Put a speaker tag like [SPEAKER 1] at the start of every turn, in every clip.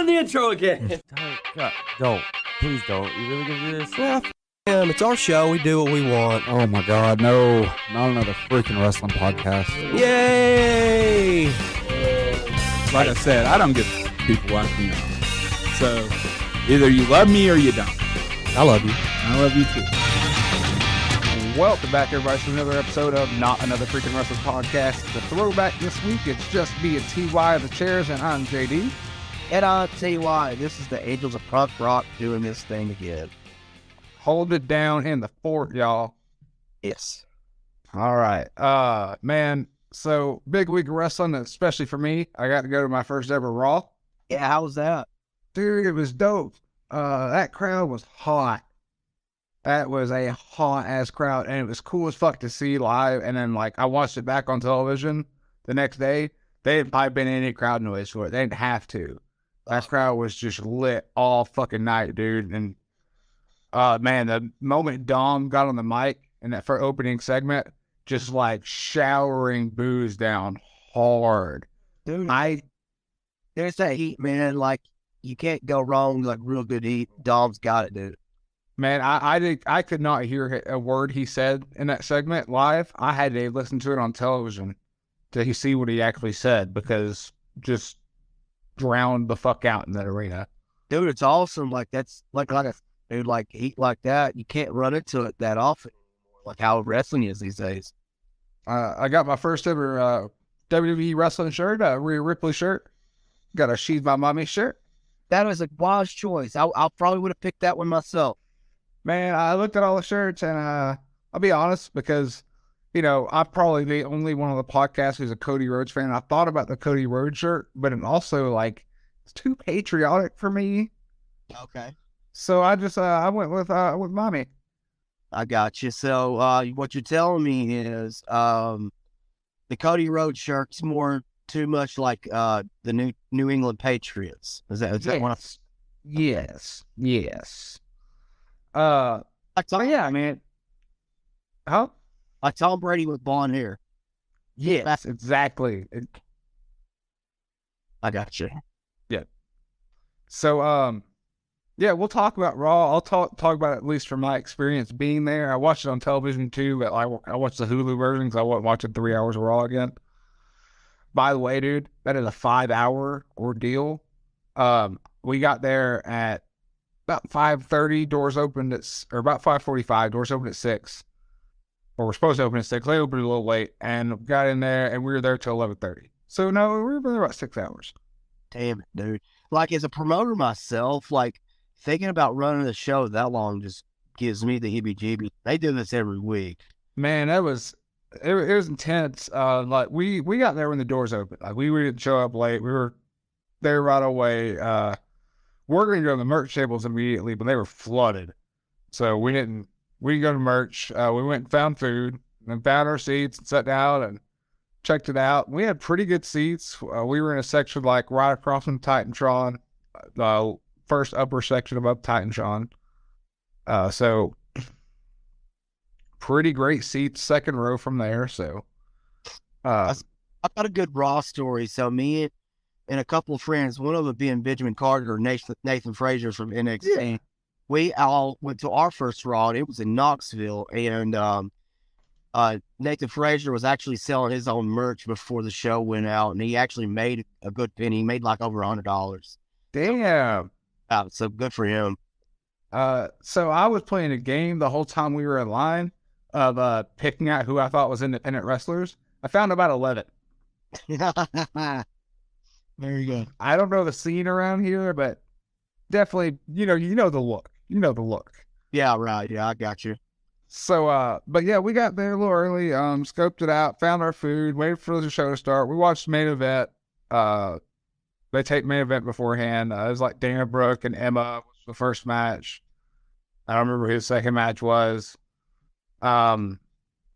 [SPEAKER 1] the intro again.
[SPEAKER 2] Don't. Please don't. You really gonna do this?
[SPEAKER 3] Well, it's our show. We do what we want.
[SPEAKER 2] Oh my god, no. Not another freaking wrestling podcast.
[SPEAKER 3] Yay!
[SPEAKER 4] Like I said, I don't get people watching me. So either you love me or you don't.
[SPEAKER 3] I love you.
[SPEAKER 4] I love you too. Welcome back, everybody, to another episode of Not Another Freaking Wrestling Podcast. The throwback this week, it's just me and TY of the chairs, and I'm JD.
[SPEAKER 3] And I'll tell you why. This is the Angels of Punk Rock doing this thing again.
[SPEAKER 4] Hold it down in the fort, y'all.
[SPEAKER 3] Yes.
[SPEAKER 4] All right. Man, so big week of wrestling, especially for me. I got to go to my first ever Raw.
[SPEAKER 3] Yeah, how was that?
[SPEAKER 4] Dude, it was dope. That crowd was hot. That was a hot-ass crowd, and it was cool as fuck to see live. And then, I watched it back on television the next day. They didn't pipe in any crowd noise for it. They didn't have to. That crowd was just lit all fucking night, dude. And, man, the moment Dom got on the mic in that for opening segment, just, showering booze down hard.
[SPEAKER 3] Dude, there's that heat, man. You can't go wrong with, real good heat. Dom's got it, dude.
[SPEAKER 4] Man, I could not hear a word he said in that segment live. I had to listen to it on television to see what he actually said, because just drowned the fuck out in that arena.
[SPEAKER 3] Dude, it's awesome. That's heat like that, you can't run into it that often. Like how wrestling is these days.
[SPEAKER 4] I got my first ever WWE wrestling shirt, a Rhea Ripley shirt. Got a She's My Mommy shirt.
[SPEAKER 3] That was a wise choice. I probably would have picked that one myself.
[SPEAKER 4] Man, I looked at all the shirts, and I'll be honest, because, I'm probably the only one on the podcast who's a Cody Rhodes fan. I thought about the Cody Rhodes shirt, but it also, it's too patriotic for me.
[SPEAKER 3] Okay.
[SPEAKER 4] So I just, I went with Mommy.
[SPEAKER 3] I got you. So what you're telling me is the Cody Rhodes shirt's too much like the New England Patriots. Is that one?
[SPEAKER 4] Yes. Yeah, man. Huh?
[SPEAKER 3] Like Tom Brady with blonde hair.
[SPEAKER 4] Yes, exactly.
[SPEAKER 3] I got you.
[SPEAKER 4] Yeah. So, yeah, we'll talk about Raw. I'll talk about it, at least from my experience being there. I watched it on television too, but I watched the Hulu version because I wasn't watching 3 hours of Raw again. By the way, dude, that is a 5-hour ordeal. We got there at about 5:30, doors opened or about 5:45, doors opened at 6. Or we're supposed to open at 6. They opened a little late, and got in there, and we were there till 11:30. So, no, we were there about 6 hours.
[SPEAKER 3] Damn it, dude. As a promoter myself, thinking about running the show that long just gives me the heebie-jeebies. They do this every week.
[SPEAKER 4] Man, it was intense. We got there when the doors opened. We didn't show up late. We were there right away. We're going to go to the merch tables immediately, but they were flooded. So we didn't go to merch. We went and found food and found our seats and sat down and checked it out. We had pretty good seats. We were in a section right across from Titantron, the first upper section above Titantron. So pretty great seats, second row from there. So
[SPEAKER 3] I've got a good Raw story. So me and a couple of friends, one of them being Benjamin Carter, Nathan Frazier from NXT. Yeah. We all went to our first Raw, and it was in Knoxville. And Nathan Frazier was actually selling his own merch before the show went out, and he actually made a good penny. He made over $100.
[SPEAKER 4] Damn.
[SPEAKER 3] So good for him.
[SPEAKER 4] So I was playing a game the whole time we were in line of picking out who I thought was independent wrestlers. I found about 11.
[SPEAKER 3] Very good.
[SPEAKER 4] I don't know the scene around here, but definitely, you know the look. You know the look.
[SPEAKER 3] Yeah, right. Yeah, I got you.
[SPEAKER 4] So, but yeah, we got there a little early, scoped it out, found our food, waited for the show to start. We watched main event. They taped main event beforehand. It was Dana Brooke and Emma was the first match. I don't remember who the second match was.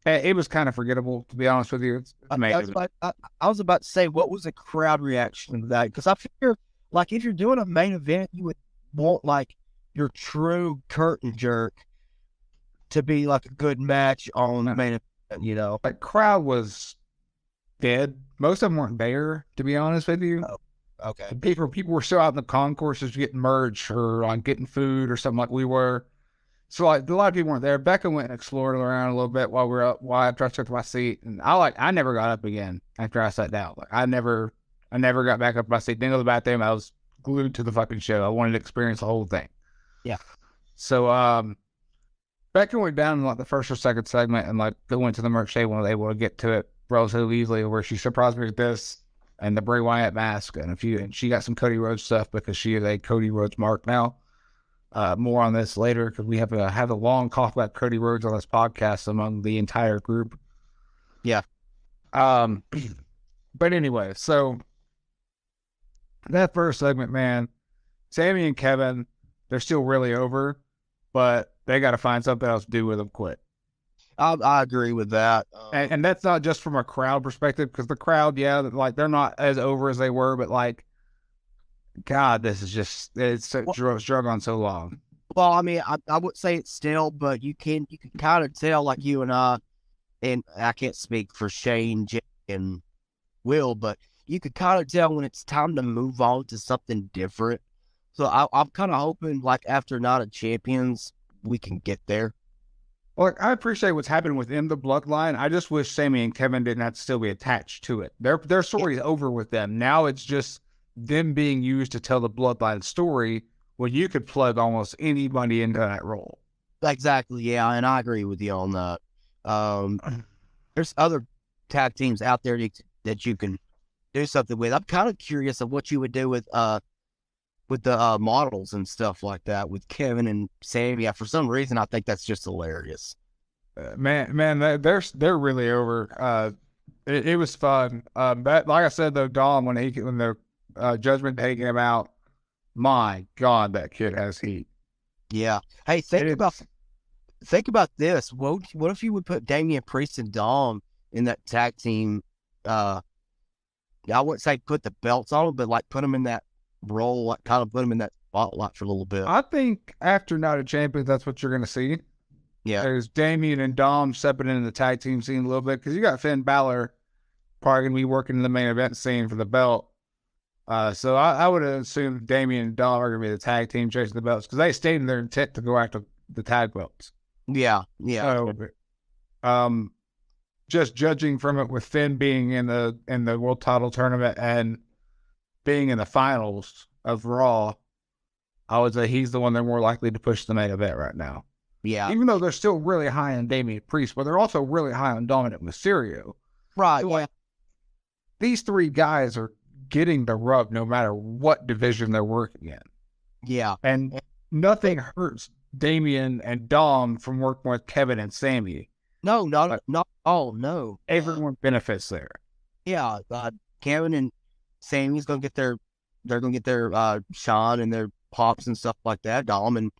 [SPEAKER 4] It was kind of forgettable, to be honest with you.
[SPEAKER 3] I was about to say, what was the crowd reaction to that? Because I figure, if you're doing a main event, you would want, your true curtain jerk to be, a good match on the main event,
[SPEAKER 4] Crowd was dead. Most of them weren't there, to be honest with you.
[SPEAKER 3] Okay.
[SPEAKER 4] People were still out in the concourses getting merch or like getting food or something like we were. So like a lot of people weren't there. Becca went and explored around a little bit while we were up. While after I took my seat, and I never got up again after I sat down. Like I never got back up my seat. Didn't go to the bathroom. I was glued to the fucking show. I wanted to experience the whole thing.
[SPEAKER 3] Yeah.
[SPEAKER 4] So Becca went down in like the first or second segment and like they went to the merch table and was able to get to it relatively easily. Where she surprised me with this and the Bray Wyatt mask and and she got some Cody Rhodes stuff because she is a Cody Rhodes mark now. More on this later because we have a long talk about Cody Rhodes on this podcast among the entire group.
[SPEAKER 3] Yeah.
[SPEAKER 4] But anyway, so that first segment, man, Sammy and Kevin, they're still really over, but they got to find something else to do with them quick.
[SPEAKER 3] I agree with that.
[SPEAKER 4] And that's not just from a crowd perspective because the crowd, yeah, like they're not as over as they were, but like, God, this is just, it's drug on so long.
[SPEAKER 3] Well, I mean, I would say it's still, but you can kind of tell, like you and I can't speak for Shane, Jay, and Will, but you could kind of tell when it's time to move on to something different. So I'm kind of hoping, like after Night of Champions, we can get there.
[SPEAKER 4] Well, I appreciate what's happened within the bloodline. I just wish Sammy and Kevin didn't have to still be attached to it. Their story's over with them. Now it's just them being used to tell the bloodline story when you could plug almost anybody into that role.
[SPEAKER 3] Exactly, yeah, and I agree with you on that. There's other tag teams out there that you can do something with. I'm kind of curious of what you would do with the models and stuff like that with Kevin and Sammy. For some reason, I think that's just hilarious.
[SPEAKER 4] Man, they're really over. It was fun. Like I said though, Dom when the Judgment Day came out, my God, that kid has heat.
[SPEAKER 3] Yeah. Hey, think about this. What if you would put Damian Priest and Dom in that tag team? I wouldn't say put the belts on them, but like put them in that role, like kind of put them in that spotlight for a little bit.
[SPEAKER 4] I think after Night of Champions, that's what you're going to see.
[SPEAKER 3] Yeah.
[SPEAKER 4] There's Damian and Dom stepping into the tag team scene a little bit because you got Finn Balor probably going to be working in the main event scene for the belt. So I would assume Damian and Dom are going to be the tag team chasing the belts because they stated their intent to go after the tag belts.
[SPEAKER 3] Yeah.
[SPEAKER 4] So, just judging from it with Finn being in the world title tournament and being in the finals of Raw, I would say he's the one they're more likely to push the main event right now.
[SPEAKER 3] Yeah.
[SPEAKER 4] Even though they're still really high on Damian Priest, but they're also really high on Dominic Mysterio.
[SPEAKER 3] Right.
[SPEAKER 4] So, like, these three guys are getting the rub no matter what division they're working in.
[SPEAKER 3] Yeah.
[SPEAKER 4] And nothing hurts Damian and Dom from working with Kevin and Sammy.
[SPEAKER 3] No, not oh no.
[SPEAKER 4] Everyone benefits there.
[SPEAKER 3] Yeah. Kevin and Sammy's gonna get their shine and their pops and stuff like that. Dom and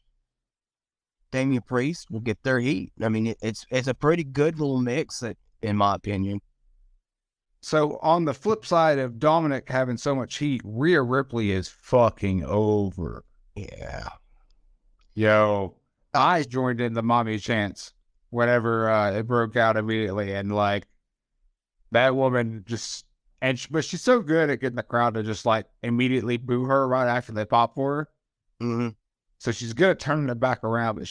[SPEAKER 3] Damian Priest will get their heat. I mean, it's a pretty good little mix, in my opinion.
[SPEAKER 4] So on the flip side of Dominic having so much heat, Rhea Ripley is fucking over.
[SPEAKER 3] Yeah.
[SPEAKER 4] Yo, I joined in the mommy chants whenever it broke out immediately, and like that woman just but she's so good at getting the crowd to just like immediately boo her right after they pop for her.
[SPEAKER 3] Mm-hmm.
[SPEAKER 4] So she's good at turning it back around, but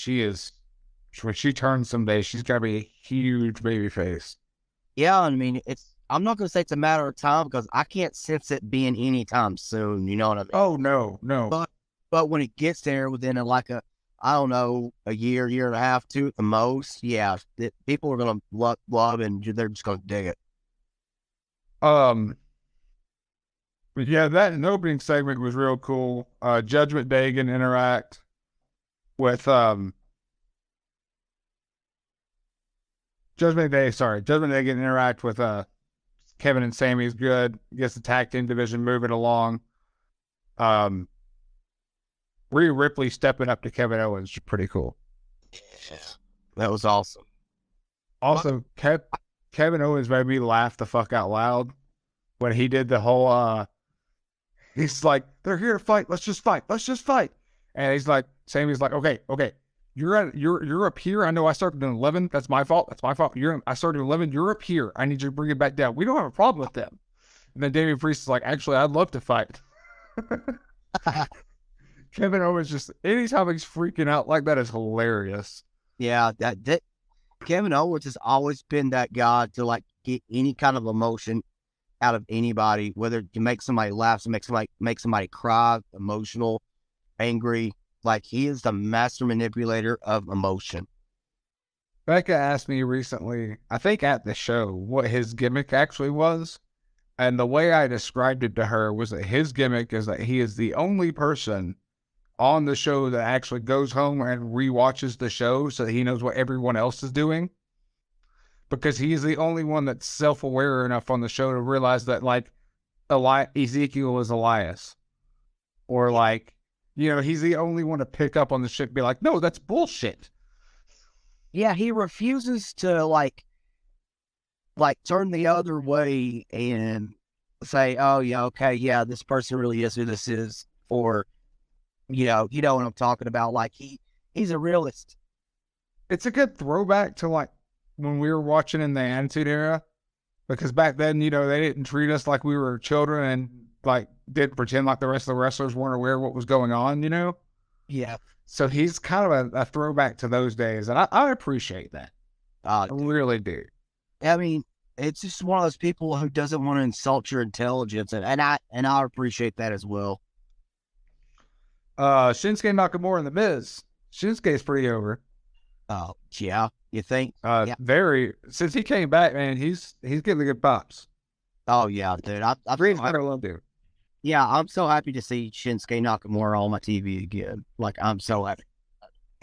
[SPEAKER 4] when she turns someday, she's got to be a huge baby face.
[SPEAKER 3] Yeah, I mean, I'm not going to say it's a matter of time because I can't sense it being anytime soon. You know what I mean?
[SPEAKER 4] Oh, no.
[SPEAKER 3] But when it gets there within a year and a half, two at the most, yeah, people are going to love and they're just going to dig it.
[SPEAKER 4] But yeah, that opening segment was real cool. Judgment Day can interact with Judgment Day can interact with Kevin and Sammy is good. Gets the tag team division moving along. Rhea Ripley stepping up to Kevin Owens is pretty cool.
[SPEAKER 3] Yeah, that was awesome.
[SPEAKER 4] Also, Kevin Owens made me laugh the fuck out loud when he did the whole he's like, they're here to fight, let's just fight. And he's like, Sammy's like, okay, you're up here. I know I started in 11. That's my fault. I started in 11. You're up here. I need you to bring it back down. We don't have a problem with them. And then Damian Priest is like, actually, I'd love to fight. Kevin Owens just anytime he's freaking out like that is hilarious.
[SPEAKER 3] Yeah, that Kevin Owens has always been that guy to like get any kind of emotion out of anybody, whether to make somebody laugh, to make somebody cry, emotional, angry. Like he is the master manipulator of emotion.
[SPEAKER 4] Becca asked me recently, I think at the show, what his gimmick actually was. And the way I described it to her was that his gimmick is that he is the only person on the show that actually goes home and rewatches the show so that he knows what everyone else is doing. Because he's the only one that's self-aware enough on the show to realize that, like, Ezekiel is Elias. Or, like, he's the only one to pick up on the shit and be like, no, that's bullshit.
[SPEAKER 3] Yeah, he refuses to, like turn the other way and say, oh, yeah, okay, yeah, this person really is who this is. Or, you know what I'm talking about. Like, he's a realist.
[SPEAKER 4] It's a good throwback to, like, when we were watching in the Attitude Era, because back then, they didn't treat us like we were children and like didn't pretend like the rest of the wrestlers weren't aware of what was going on,
[SPEAKER 3] Yeah.
[SPEAKER 4] So he's kind of a throwback to those days, and I appreciate that. I really do.
[SPEAKER 3] I mean, it's just one of those people who doesn't want to insult your intelligence, and I appreciate that as well.
[SPEAKER 4] Shinsuke Nakamura and The Miz. Shinsuke's pretty over.
[SPEAKER 3] Oh, yeah. You think?
[SPEAKER 4] Yeah. Since he came back, man, he's getting the good pops.
[SPEAKER 3] Oh, yeah, dude. I
[SPEAKER 4] love him.
[SPEAKER 3] Yeah, I'm so happy to see Shinsuke Nakamura on my TV again. Like, I'm so happy.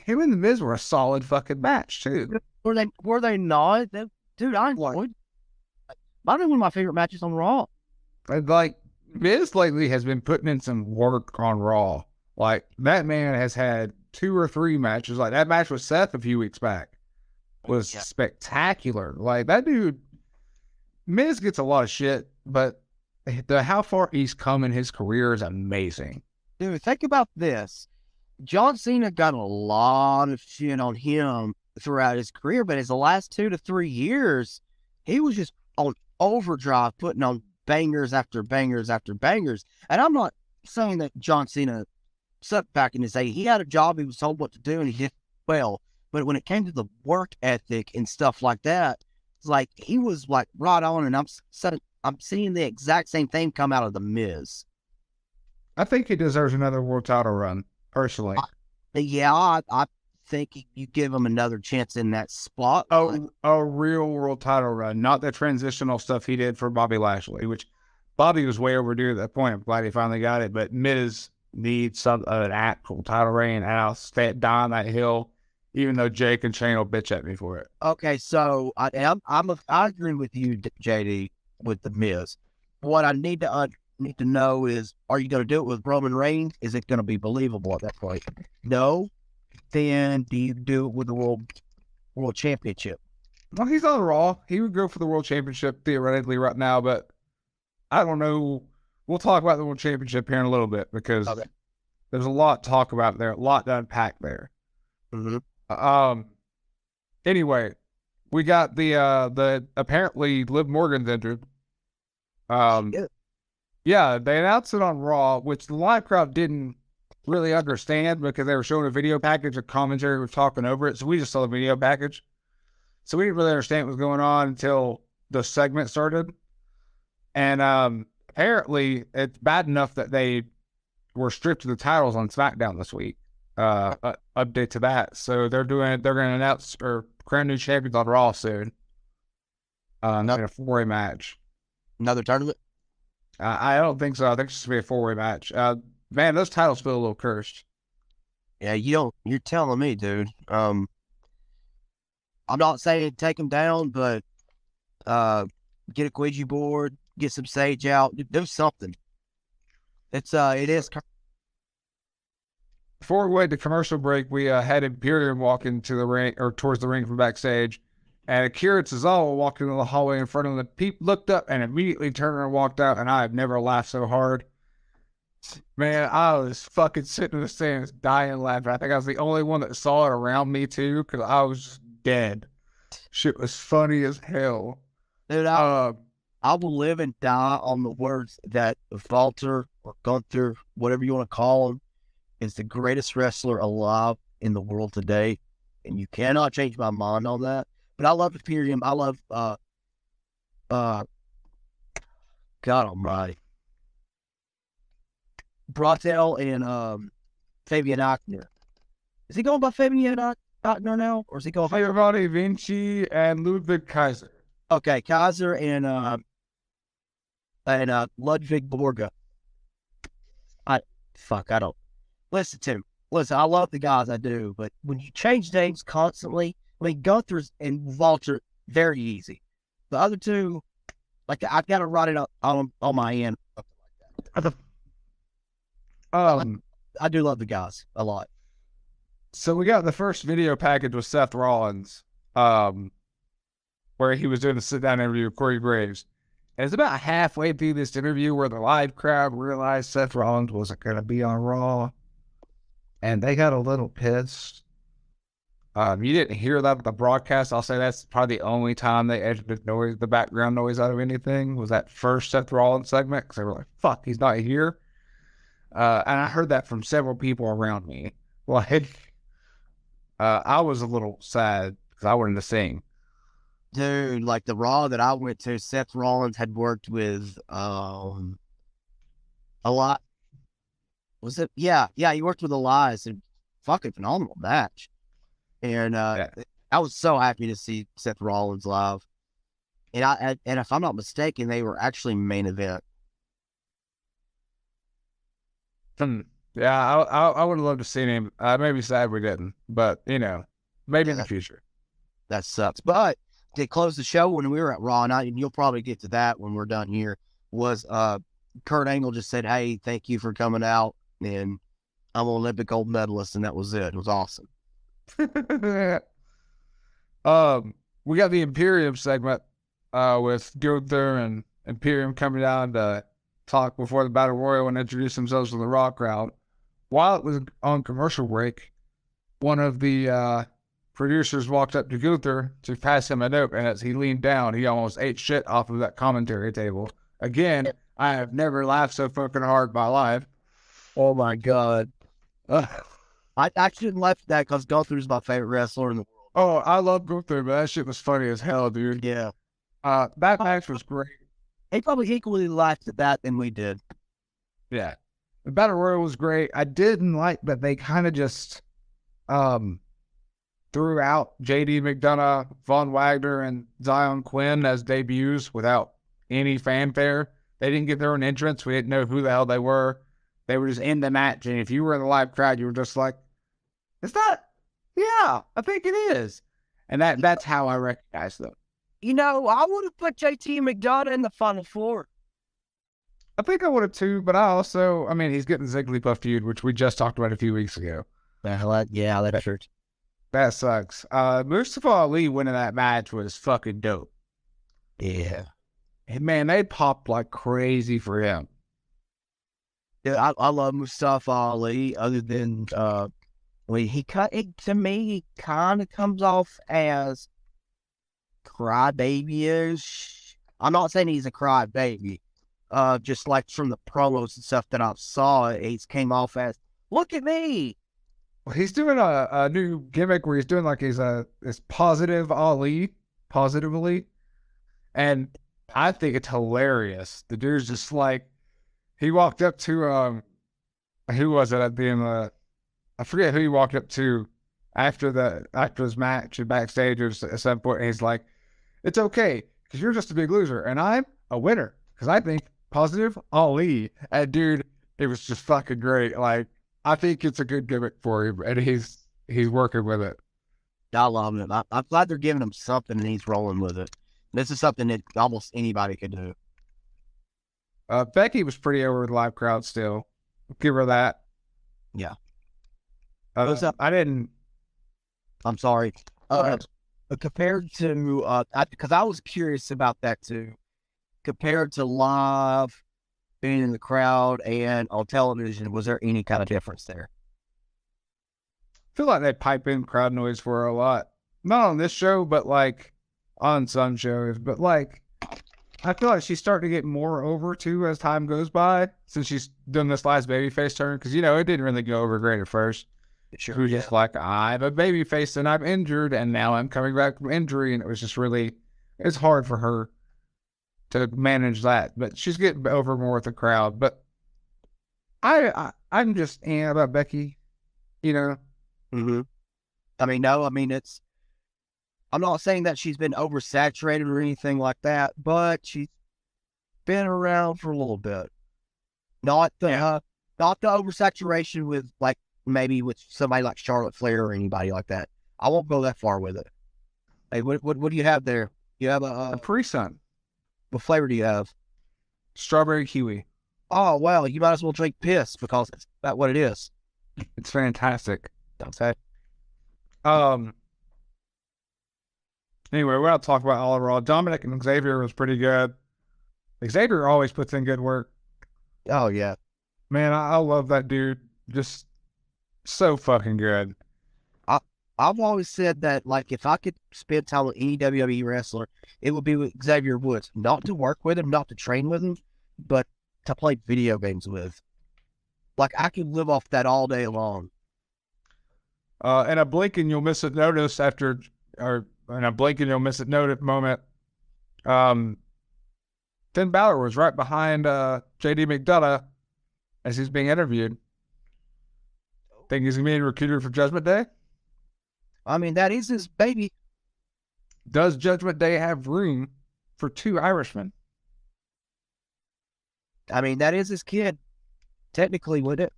[SPEAKER 4] Him and The Miz were a solid fucking match, too.
[SPEAKER 3] Were they not? Dude, I enjoyed. Might have been one of my favorite matches on Raw.
[SPEAKER 4] And, like, Miz lately has been putting in some work on Raw. Like, that man has had 2 or 3 matches. Like, that match with Seth a few weeks back was spectacular. Like, that dude, Miz gets a lot of shit, but how far he's come in his career is amazing.
[SPEAKER 3] Dude, think about this. John Cena got a lot of shit on him throughout his career, but his last 2 to 3 years, he was just on overdrive, putting on bangers after bangers after bangers. And I'm not saying that John Cena sucked back in his day. He had a job, he was told what to do, and he did well. But when it came to the work ethic and stuff like that, it's like he was like right on, and I'm seeing the exact same thing come out of The Miz.
[SPEAKER 4] I think he deserves another world title run, personally.
[SPEAKER 3] I think you give him another chance in that spot.
[SPEAKER 4] Oh, a real world title run, not the transitional stuff he did for Bobby Lashley, which Bobby was way overdue at that point. I'm glad he finally got it, but Miz needs an actual title reign, and I'll stay down that hill, even though Jake and Shane will bitch at me for it.
[SPEAKER 3] Okay, so I agree with you, JD, with The Miz. What I need to know is, are you going to do it with Roman Reigns? Is it going to be believable at that point? No. Then do you do it with the World Championship?
[SPEAKER 4] Well, he's on Raw. He would go for the World Championship theoretically right now, but I don't know. We'll talk about the World Championship here in a little bit because there's a lot to talk about there, a lot to unpack there.
[SPEAKER 3] Mm-hmm.
[SPEAKER 4] Anyway, we got the apparently Liv Morgan's injured. Yeah, they announced it on Raw, which the live crowd didn't really understand because they were showing a video package of commentary was talking over it. So we just saw the video package. So we didn't really understand what was going on until the segment started. And apparently it's bad enough that they were stripped of the titles on SmackDown this week. Update to that. So they're going to announce or crown new champions on Raw soon. In a 4-way match.
[SPEAKER 3] Another tournament?
[SPEAKER 4] I don't think so. I think it's just going to be a 4-way match. Man, those titles feel a little cursed.
[SPEAKER 3] Yeah, you're telling me, dude. I'm not saying take them down, but get a Ouija board, get some sage out, do something. It is.
[SPEAKER 4] Before we went to commercial break, we had Imperium walk into the ring or towards the ring from backstage, and Akira Tozawa walked into the hallway in front of them. People looked up and immediately turned and walked out, and I have never laughed so hard. Man, I was fucking sitting in the stands dying laughing. I think I was the only one that saw it around me too, because I was just dead. Shit was funny as hell.
[SPEAKER 3] Dude, I will live and die on the words that Walter or Gunther, whatever you want to call him, is the greatest wrestler alive in the world today. And you cannot change my mind on that. But I love Imperium. I love, God almighty. Bratel and Fabian Eichner. Is he going by Fabian Eichner now? Or is he going by
[SPEAKER 4] Giovanni Vinci and Ludwig Kaiser.
[SPEAKER 3] Okay, Kaiser and Ludwig Borga. I don't listen to him. Listen, I love the guys, I do, but when you change names constantly, I mean Gunther's and Walter, very easy. The other two, like I gotta write it up on my end. I do love the guys a lot.
[SPEAKER 4] So we got the first video package with Seth Rollins, where he was doing a sit-down interview with Corey Graves. And it's about halfway through this interview where the live crowd realized Seth Rollins wasn't going to be on Raw. And they got a little pissed. You didn't hear that at the broadcast. I'll say that's probably the only time they edited the background noise out of anything, was that first Seth Rollins segment. Because they were like, fuck, he's not here. And I heard that from several people around me. Like, I was a little sad because I wanted to sing.
[SPEAKER 3] Dude, like the Raw that I went to, Seth Rollins had worked with a lot. Was it? Yeah, he worked with Elias, and fucking phenomenal match. And I was so happy to see Seth Rollins live. And if I'm not mistaken, they were actually main event.
[SPEAKER 4] Yeah, I would have loved to see him. Maybe sad we didn't, but maybe in the future.
[SPEAKER 3] That sucks. But to close the show when we were at Raw, and you'll probably get to that when we're done here, was Kurt Angle just said, "Hey, thank you for coming out, and I'm an Olympic gold medalist," and that was it. It was awesome.
[SPEAKER 4] We got the Imperium segment with Gunther and Imperium coming down to talk before the Battle Royal and introduce themselves to the Raw crowd. While it was on commercial break, one of the producers walked up to Gunther to pass him a note, and as he leaned down, he almost ate shit off of that commentary table. Again, I have never laughed so fucking hard in my life.
[SPEAKER 3] Oh my God. I shouldn't laugh at that because Gunther's my favorite wrestler in the world.
[SPEAKER 4] Oh, I love Gunther, but that shit was funny as hell, dude.
[SPEAKER 3] Yeah.
[SPEAKER 4] That match was great.
[SPEAKER 3] He probably equally laughed at that than we did.
[SPEAKER 4] Yeah. The Battle Royal was great. I didn't like that they kind of just threw out JD McDonough, Von Wagner, and Zion Quinn as debuts without any fanfare. They didn't get their own entrance. We didn't know who the hell they were. They were just in the match, and if you were in the live crowd, you were just like, "Is that? Yeah, I think it is." And that's how I recognize them.
[SPEAKER 3] I would have put JT McDonough in the Final Four.
[SPEAKER 4] I think I would have too, but he's getting Zigglypuff feud, which we just talked about a few weeks ago.
[SPEAKER 3] Yeah, that hurts.
[SPEAKER 4] That sucks. Mustafa Ali winning that match was fucking dope.
[SPEAKER 3] Yeah.
[SPEAKER 4] And man, they popped like crazy for him.
[SPEAKER 3] Yeah, I love Mustafa Ali, other than to me, he kind of comes off as crybaby-ish. I'm not saying he's a crybaby. Just like from the promos and stuff that I saw, he came off as, "Look at me."
[SPEAKER 4] Well, he's doing a new gimmick where he's doing like this positive Ali, positively, and I think it's hilarious. The dude's just like, he walked up to who was it at the end of I forget who he walked up to after his match and backstage or at some point, and he's like, "It's okay, because you're just a big loser, and I'm a winner, because I think positive Ali." And dude, it was just fucking great. Like, I think it's a good gimmick for him, and he's working with it.
[SPEAKER 3] I love him. I'm glad they're giving him something, and he's rolling with it. This is something that almost anybody could do.
[SPEAKER 4] Becky was pretty over with the live crowd still. Give her that.
[SPEAKER 3] Yeah.
[SPEAKER 4] I'm
[SPEAKER 3] sorry. Compared to, because I was curious about that too. Compared to live, being in the crowd, and on television, was there any kind of difference there?
[SPEAKER 4] I feel like they pipe in crowd noise for a lot. Not on this show, but like on some shows. But like, I feel like she's starting to get more over too as time goes by, since she's done this last babyface turn. Because, you know, it didn't really go over great at first. She was just like, I'm a babyface and I'm injured, and now I'm coming back from injury. And it was just really, it's hard for her to manage that. But she's getting over more with the crowd. But I'm just about Becky, you know.
[SPEAKER 3] Mm-hmm. I mean, no, I mean, I'm not saying that she's been oversaturated or anything like that, but she's been around for a little bit. Not the oversaturation with like maybe with somebody like Charlotte Flair or anybody like that. I won't go that far with it. Hey, what do you have there? You have a
[SPEAKER 4] Pre-Sun.
[SPEAKER 3] What flavor do you have?
[SPEAKER 4] Strawberry kiwi.
[SPEAKER 3] Oh well, you might as well drink piss because it's about what it is.
[SPEAKER 4] It's fantastic.
[SPEAKER 3] Okay.
[SPEAKER 4] Anyway, we're going to talk about all Raw. Dominic and Xavier was pretty good. Xavier always puts in good work.
[SPEAKER 3] Oh yeah.
[SPEAKER 4] Man, I love that dude. Just so fucking good.
[SPEAKER 3] I've always said that, like, if I could spend time with any WWE wrestler, it would be with Xavier Woods. Not to work with him, not to train with him, but to play video games with. Like, I could live off that all day long.
[SPEAKER 4] And a blink and you'll miss it notice after, or in a blink and you'll miss it notice moment. Finn Balor was right behind JD McDonough as he's being interviewed. Think he's going to be recruited for Judgment Day?
[SPEAKER 3] I mean, that is his baby.
[SPEAKER 4] Does Judgment Day have room for 2 Irishmen?
[SPEAKER 3] I mean, that is his kid. Technically, would it?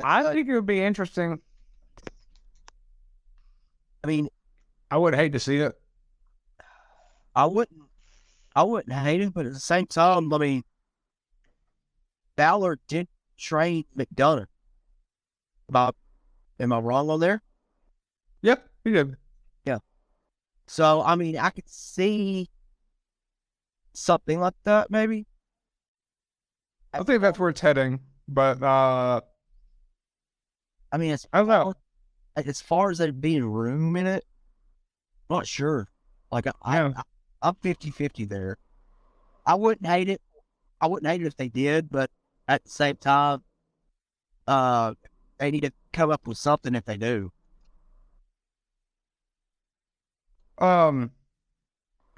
[SPEAKER 4] I think it would be interesting.
[SPEAKER 3] I mean,
[SPEAKER 4] I would hate to see it.
[SPEAKER 3] I wouldn't hate it, but at the same time, I mean, Balor did train McDonough. Am I wrong on there?
[SPEAKER 4] Yep, he did.
[SPEAKER 3] Yeah. So, I mean, I could see something like that, maybe.
[SPEAKER 4] I think that's where it's heading, but
[SPEAKER 3] I mean,
[SPEAKER 4] I don't know.
[SPEAKER 3] As far as there being room in it, I'm not sure. Like, I'm 50-50 there. I wouldn't hate it. I wouldn't hate it if they did, but at the same time, they need to come up with something if they do.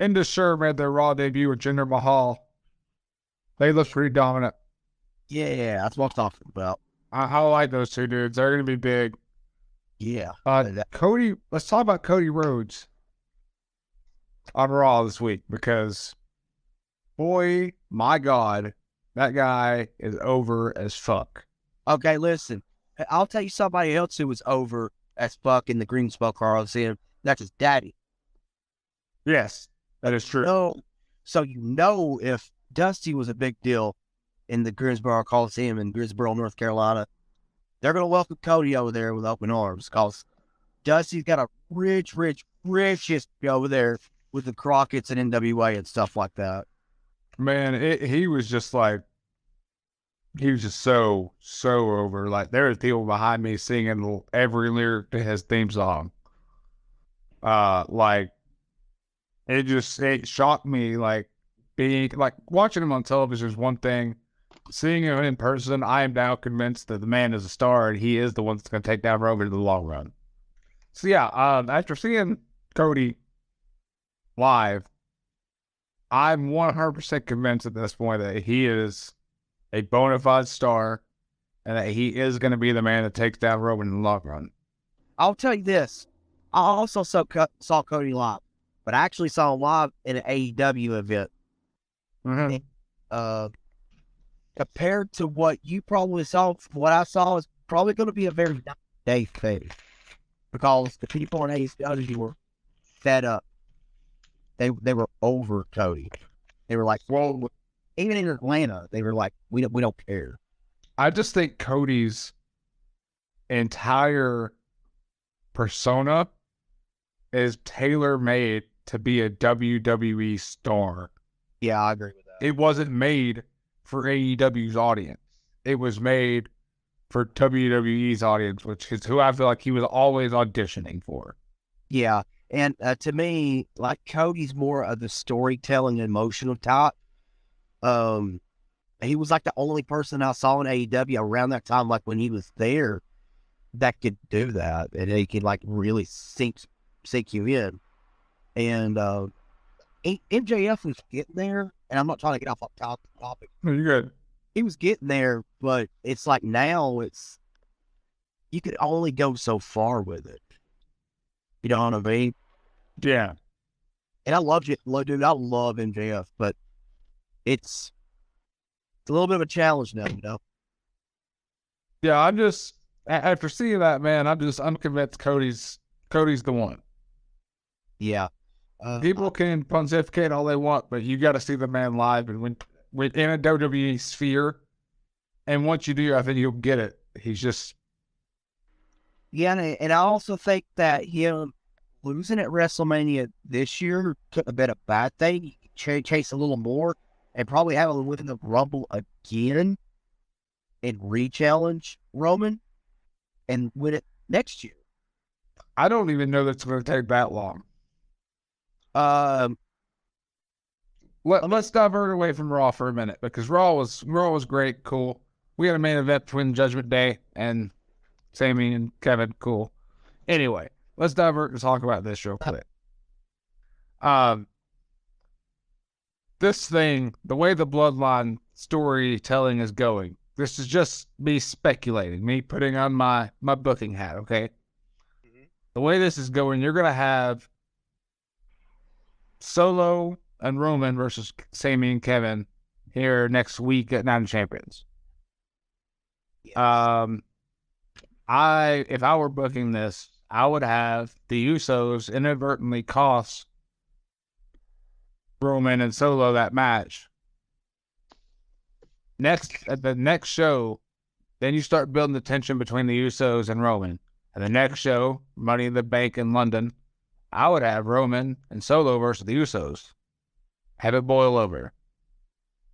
[SPEAKER 4] Indus made their Raw debut with Jinder Mahal. They look pretty dominant.
[SPEAKER 3] Yeah, that's what I'm talking about.
[SPEAKER 4] I like those 2 dudes. They're going to be big.
[SPEAKER 3] Yeah.
[SPEAKER 4] Cody, let's talk about Cody Rhodes on Raw this week, because, boy, my God, that guy is over as fuck.
[SPEAKER 3] Okay, listen. I'll tell you somebody else who was over as fuck in the Greensboro Coliseum. That's his daddy.
[SPEAKER 4] Yes, that is true.
[SPEAKER 3] So if Dusty was a big deal in the Greensboro Coliseum in Greensboro, North Carolina, they're going to welcome Cody over there with open arms, because Dusty's got a rich history over there with the Crockett's and NWA and stuff like that.
[SPEAKER 4] Man, he was just so over. Like, there was people behind me singing every lyric to his theme song. Like, it shocked me. Like, watching him on television is one thing. Seeing him in person, I am now convinced that the man is a star and he is the one that's going to take down Roman in the long run. So yeah, after seeing Cody live, I'm 100% convinced at this point that he is a bona fide star and that he is going to be the man that takes down Roman in the long run.
[SPEAKER 3] I'll tell you this. I also saw Cody live, but I actually saw him live in an AEW event.
[SPEAKER 4] Mm-hmm.
[SPEAKER 3] And, compared to what you probably saw, what I saw is probably going to be a very day thing, because the people in AEW were fed up. They were over Cody. They were like, well, even in Atlanta, they were like, we don't care.
[SPEAKER 4] I just think Cody's entire persona is tailor-made to be a WWE star.
[SPEAKER 3] Yeah, I agree with that.
[SPEAKER 4] It wasn't made for AEW's audience. It was made for WWE's audience, which is who I feel like he was always auditioning for.
[SPEAKER 3] Yeah, And to me, like Cody's more of the storytelling, emotional type. He was like the only person I saw in AEW around that time, like when he was there, that could do that, and he could like really sink you in. And MJF was getting there, and I'm not trying to get off topic.
[SPEAKER 4] No, you're good.
[SPEAKER 3] He was getting there, but it's like now you could only go so far with it. You know what I mean?
[SPEAKER 4] Yeah.
[SPEAKER 3] And I love you, dude. I love MJF, but it's a little bit of a challenge now, you know.
[SPEAKER 4] Yeah, I'm just after seeing that, man. I'm convinced Cody's the one.
[SPEAKER 3] Yeah.
[SPEAKER 4] People can pontificate all they want, but you got to see the man live and when in a WWE sphere. And once you do, I think you'll get it. He's just
[SPEAKER 3] Yeah, and I also think that him losing at WrestleMania this year could have been a bad thing. Chase a little more and probably have him win the Rumble again and re-challenge Roman and win it next year.
[SPEAKER 4] I don't even know that's going to take that long. Let's divert away from Raw for a minute because Raw was great, cool. We had a main event between Judgment Day and Sami and Kevin, cool. Anyway, let's divert and talk about this real quick. This thing, the way the Bloodline storytelling is going, this is just me speculating, me putting on my booking hat, okay? Mm-hmm. The way this is going, you're going to have Solo and Roman versus Sami and Kevin here next week at Night of Champions. Yes. If I were booking this, I would have the Usos inadvertently cost Roman and Solo that match. At the next show, then you start building the tension between the Usos and Roman. And the next show, Money in the Bank in London, I would have Roman and Solo versus the Usos. Have it boil over.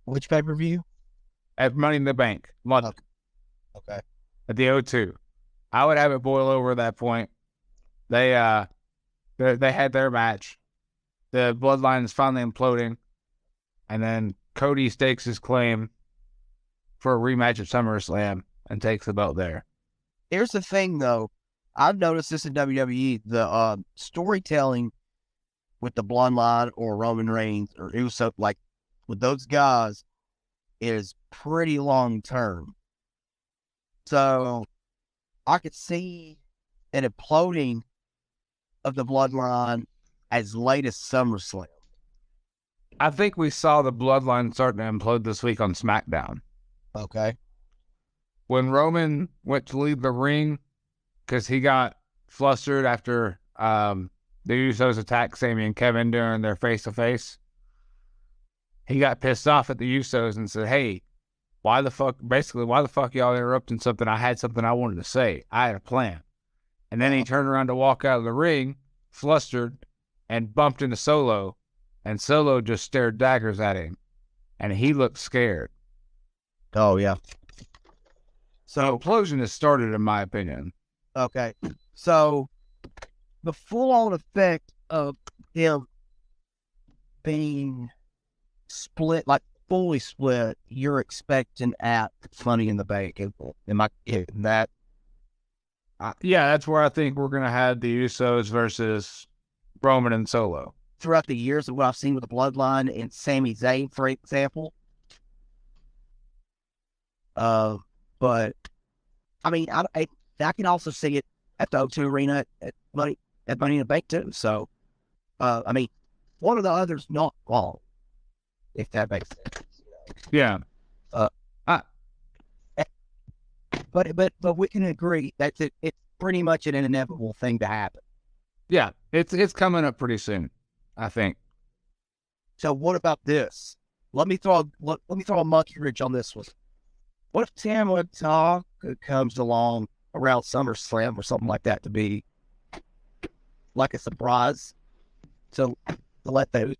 [SPEAKER 3] Which pay-per-view?
[SPEAKER 4] At Money in the Bank, London.
[SPEAKER 3] Okay.
[SPEAKER 4] At the O2. I would have it boil over at that point. They had their match. The Bloodline is finally imploding. And then Cody stakes his claim for a rematch at SummerSlam and takes the belt there.
[SPEAKER 3] Here's the thing, though. I've noticed this in WWE. The storytelling with the Bloodline or Roman Reigns or Uso, like with those guys, is pretty long term. So I could see an imploding of the Bloodline as late as SummerSlam.
[SPEAKER 4] I think we saw the Bloodline starting to implode this week on SmackDown.
[SPEAKER 3] Okay.
[SPEAKER 4] When Roman went to leave the ring because he got flustered after the Usos attacked Sami and Kevin during their face-to-face, he got pissed off at the Usos and said, hey, why the fuck y'all interrupting something? I had something I wanted to say. I had a plan. And then he turned around to walk out of the ring, flustered, and bumped into Solo. And Solo just stared daggers at him. And he looked scared.
[SPEAKER 3] Oh, yeah.
[SPEAKER 4] So implosion has started, in my opinion.
[SPEAKER 3] Okay. So the full-on effect of him being split, like fully split, you're expecting at Money in the Bank. Am I getting that?
[SPEAKER 4] Yeah, that's where I think we're going to have the Usos versus Roman and Solo.
[SPEAKER 3] Throughout the years of what I've seen with the Bloodline and Sami Zayn, for example. But I mean, I can also see it at the O2 Arena at Money in the Bank too. So, I mean, one or the other's not wrong, if that makes sense.
[SPEAKER 4] Yeah.
[SPEAKER 3] But we can agree that it's pretty much an inevitable thing to happen.
[SPEAKER 4] Yeah, it's coming up pretty soon, I think.
[SPEAKER 3] So what about this? Let me throw a monkey wrench on this one. What if Tama Tonga comes along around SummerSlam or something like that to be like a surprise to let the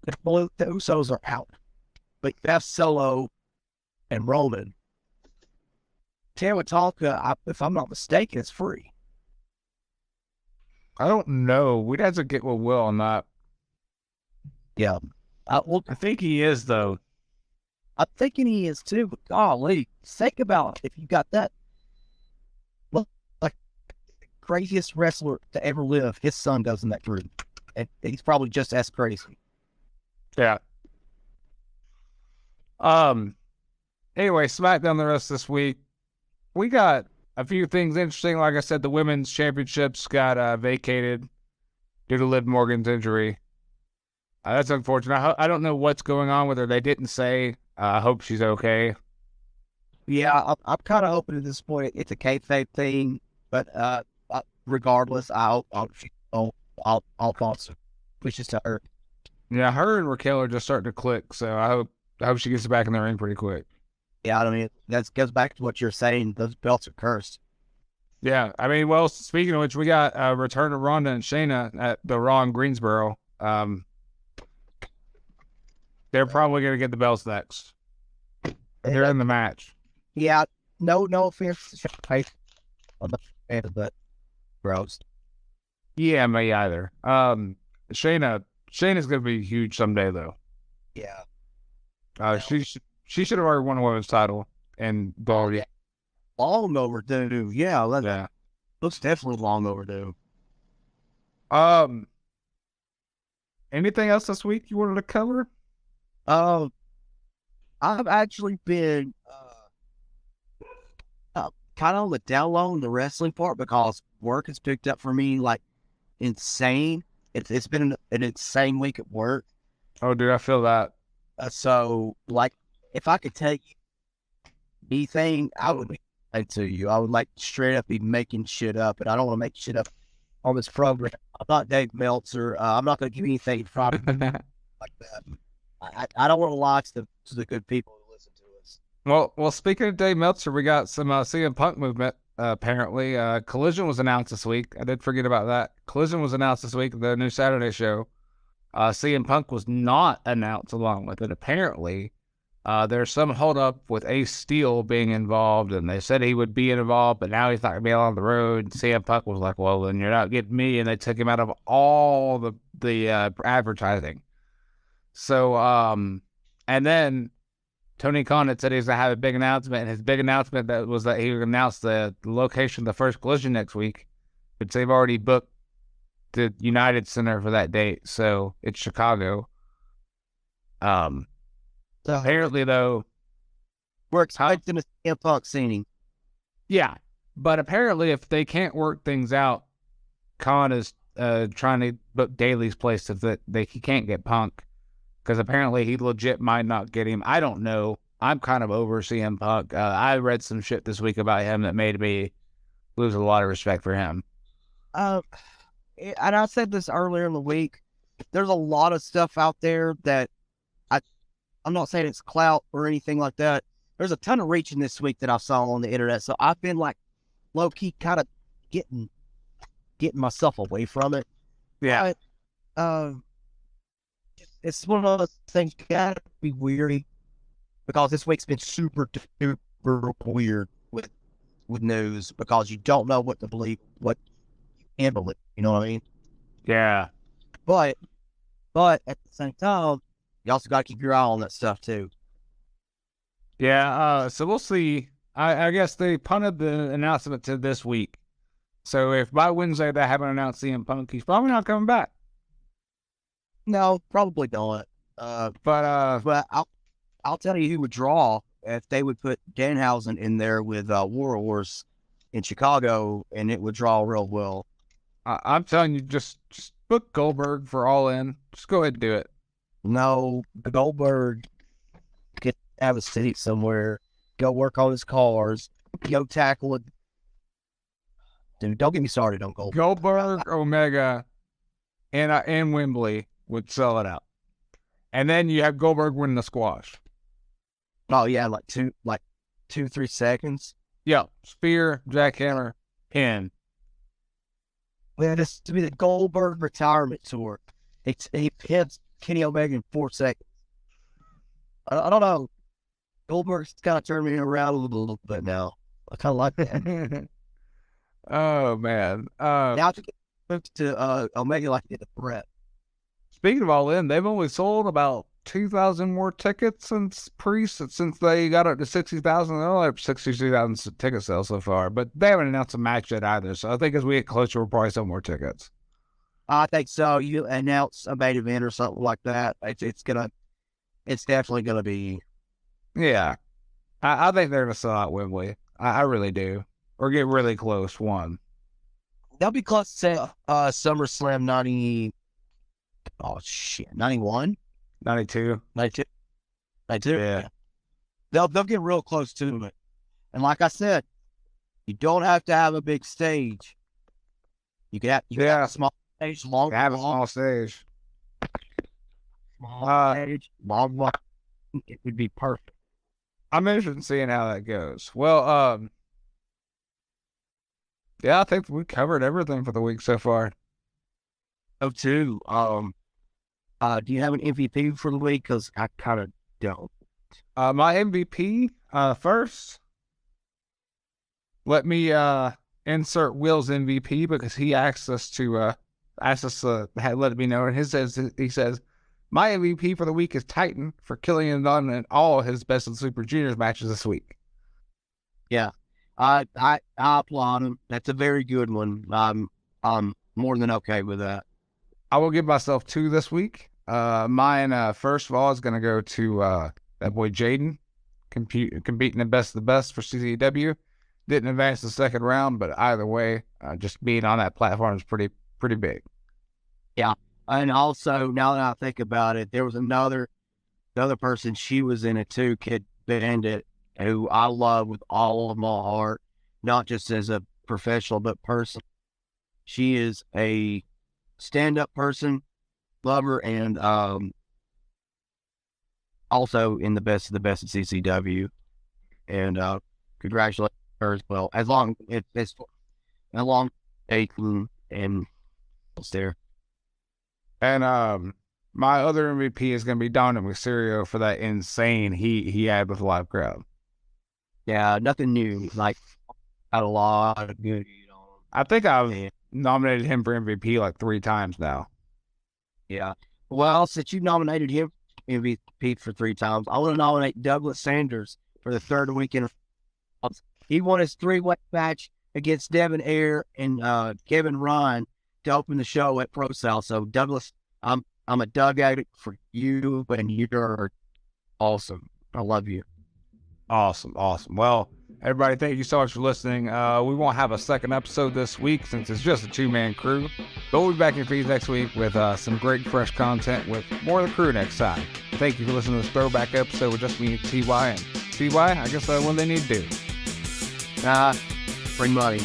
[SPEAKER 3] Usos are out, but you have Solo and Roman. Tama Tonga, if I'm not mistaken, is free.
[SPEAKER 4] I don't know. We'd have to get with Will on that.
[SPEAKER 3] Yeah.
[SPEAKER 4] I think he is, though.
[SPEAKER 3] I'm thinking he is too, but golly, think about if you got that. Well, like the craziest wrestler to ever live, his son goes in that group. And he's probably just as crazy.
[SPEAKER 4] Yeah. Anyway, SmackDown the rest of this week. We got a few things interesting. Like I said, the women's championships got vacated due to Liv Morgan's injury. That's unfortunate. I don't know what's going on with her. They didn't say. I hope she's okay.
[SPEAKER 3] Yeah, I'm kind of hoping at this point it's a kayfabe thing, but regardless, I'll thoughts wishes to her.
[SPEAKER 4] Yeah, her and Raquel are just starting to click, so I hope she gets back in the ring pretty quick.
[SPEAKER 3] Yeah, I mean that goes back to what you're saying. Those belts are cursed.
[SPEAKER 4] Yeah, I mean, well, speaking of which, we got a return of Ronda and Shayna at the Raw in Greensboro. They're probably going to get the belts next. They're in the match.
[SPEAKER 3] Yeah, no offense to Shayna, but gross.
[SPEAKER 4] Yeah, me either. Shayna's going to be huge someday, though.
[SPEAKER 3] Yeah.
[SPEAKER 4] She should have already won a women's title and ball. Yeah.
[SPEAKER 3] Long overdue. Yeah,
[SPEAKER 4] Yeah.
[SPEAKER 3] Looks definitely long overdue.
[SPEAKER 4] Anything else this week you wanted to cover?
[SPEAKER 3] I've actually been kind of on the down low in the wrestling part because work has picked up for me like insane. It's been an insane week at work.
[SPEAKER 4] Oh, dude, I feel that.
[SPEAKER 3] So, like, if I could tell you anything, I would say to you. I would like straight up be making shit up, and I don't want to make shit up on this program. I'm not Dave Meltzer. I'm not going to give anything from like that. I don't want to lie to the good people who listen to us.
[SPEAKER 4] Well, speaking of Dave Meltzer, we got some CM Punk movement. Apparently, Collision was announced this week. I did forget about that. Collision was announced this week, the new Saturday show. CM Punk was not announced along with it. Apparently, there's some holdup with Ace Steel being involved, and they said he would be involved, but now he's not going to be on the road. And CM Punk was like, well, then you're not getting me, and they took him out of all the advertising. So, and then Tony Khan had said he was going to have a big announcement, and his big announcement was that he would announce the location of the first Collision next week, but they've already booked the United Center for that date, so it's Chicago. So apparently, though,
[SPEAKER 3] we're expecting a CM Punk signing.
[SPEAKER 4] Yeah, but apparently, if they can't work things out, Khan is trying to book Daly's place so that he can't get Punk, because apparently he legit might not get him. I don't know. I'm kind of over CM Punk. I read some shit this week about him that made me lose a lot of respect for him.
[SPEAKER 3] And I said this earlier in the week, there's a lot of stuff out there that I'm not saying it's clout or anything like that. There's a ton of reaching this week that I saw on the internet. So I've been like low-key kind of getting myself away from it.
[SPEAKER 4] Yeah.
[SPEAKER 3] It's one of those things gotta be weird because this week's been super duper weird with news because you don't know what to believe, what you can believe. You know what I mean?
[SPEAKER 4] Yeah.
[SPEAKER 3] But at the same time, you also got to keep your eye on that stuff too.
[SPEAKER 4] Yeah. So we'll see. I guess they punted the announcement to this week. So if by Wednesday they haven't announced CM Punk, he's probably not coming back.
[SPEAKER 3] No, probably not. But I'll tell you who would draw if they would put Danhausen in there with Warhorse in Chicago, and it would draw real well.
[SPEAKER 4] I'm telling you, just book Goldberg for All In. Just go ahead and do it.
[SPEAKER 3] No, Goldberg could have a seat somewhere, go work on his cars, go tackle it. Dude, don't get me started on Goldberg.
[SPEAKER 4] Goldberg, Omega, and Wembley would sell it out. And then you have Goldberg win the squash.
[SPEAKER 3] Oh yeah, like 2-3 seconds.
[SPEAKER 4] Yeah, spear, jackhammer, pin.
[SPEAKER 3] Yeah, this to be the Goldberg retirement tour. He pins Kenny Omega in 4 seconds. I don't know. Goldberg's kind of turned me around a little bit now. I kind of like that.
[SPEAKER 4] Oh man.
[SPEAKER 3] Now to to Omega like the threat.
[SPEAKER 4] Speaking of All In, they've only sold about 2,000 more tickets since they got up to 60,000. They only have 62,000 ticket sales so far, but they haven't announced a match yet either. So I think as we get closer, we'll probably sell more tickets.
[SPEAKER 3] I think so. You announce a main event or something like that. It's definitely gonna be.
[SPEAKER 4] Yeah, I think they're gonna sell out Wembley. I really do, or get really close.
[SPEAKER 3] They'll be close to SummerSlam 90. Oh shit, 91.
[SPEAKER 4] 92.
[SPEAKER 3] 92.
[SPEAKER 4] Yeah.
[SPEAKER 3] They'll get real close to it. And like I said, you don't have to have a big stage. You can have a small stage, long
[SPEAKER 4] stage.
[SPEAKER 3] Small stage, long. It would be perfect.
[SPEAKER 4] I'm interested in seeing how that goes. Well, yeah, I think we covered everything for the week so far.
[SPEAKER 3] Oh, too. Do you have an MVP for the week? Because I kind of don't.
[SPEAKER 4] My MVP, first, let me insert Will's MVP because he asked us to let me know. And he says, my MVP for the week is Titan for killing it on in all his Best of Super Juniors matches this week.
[SPEAKER 3] Yeah, I applaud him. That's a very good one. I'm more than okay with that.
[SPEAKER 4] I will give myself 2 this week. Mine, first of all, is going to go to that boy Jaden, competing in Best of the Best for CZW. Didn't advance the second round, but either way, just being on that platform is pretty big.
[SPEAKER 3] Yeah, and also now that I think about it, there was another person. She was in it too, Kid Bandit, who I love with all of my heart, not just as a professional but person. She is a stand-up person. Love her, and also in the Best of the Best at CCW, and congratulations her as well. As long Aiken and there.
[SPEAKER 4] And my other MVP is going to be Dominic Mysterio for that insane he had with the live crowd.
[SPEAKER 3] Yeah, nothing new. Like, had a lot of good.
[SPEAKER 4] I think I've nominated him for MVP like 3 times now.
[SPEAKER 3] Yeah. Well, since you nominated him MVP for 3 times, I want to nominate Douglas Sanders for the 3rd weekend. He won his 3-way match against Devin Air and Kevin Ryan to open the show at Pro South. So Douglas, I'm a Doug addict for you, and you're awesome. I love you.
[SPEAKER 4] Awesome. Well, everybody, thank you so much for listening. We won't have a second episode this week since it's just a 2-man crew. But we'll be back in feeds next week with some great fresh content with more of the crew next time. Thank you for listening to this throwback episode with just me and TY. And TY, I guess what they need to do.
[SPEAKER 3] Bring money.